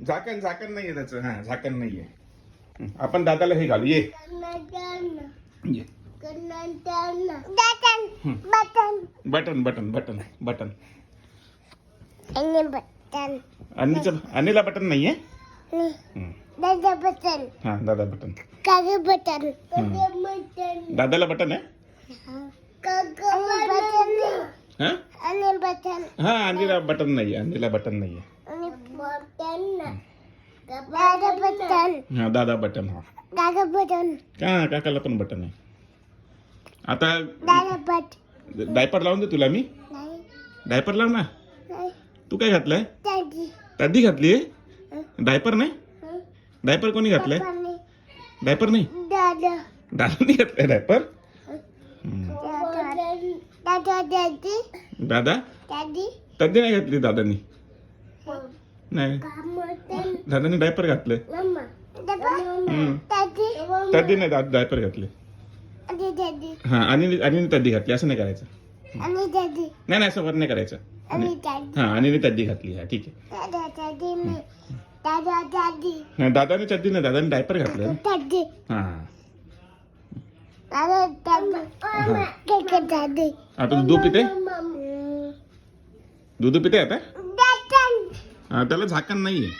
झाकण झाकण नाहीये त्याचं. हा झाकण नाहीये. आपण दादाला हे घालू. ये ये. Button button button button. Anila button नाहीये. दादा बटन. हा दादा बटन. काका बटन. दादाला बटन आहे. काका बटन. हा आणि बटन. हा अनिला बटन नाहीये. अनिला बटन नाहीये. आणि बटन. दादा बटन. हा दादा बटन. हा काका बटन. काकाला पण बटन आहे. आता दादा बटन. डायपर लावून दे तुला मी. नाही डायपर लाव ना. नाही तू काय घातलंय. दादी. दादी घातली. डायपर नाही. डायपर कोणी घातलंय. पाणी. डायपर नाही. दादा. दादानी घातलंय डायपर. दादा दादी. दादा दादी. दादी नाही घातली. दादानी नाही. दादानी डायपर घातलंय. मम्मा. दादी. दादी नाही. डायपर घातले. आणि दादी. हा आणि दादी घातली असं नाही करायचं. आणि दादी. नाही नाही असं वर नाही करायचं. आणि दादी. हा आणि दादी घातली. हा ठीक आहे. दादा दादी मी. दादा दादी. नाही दादाने चड्डी नाही. दादाने डायपर घातलं. दादी. हा दादा दादी. काका दादी. आता दूध पिते. दूध पिते आता. बटन. हा त्याला झाकण नाहीये.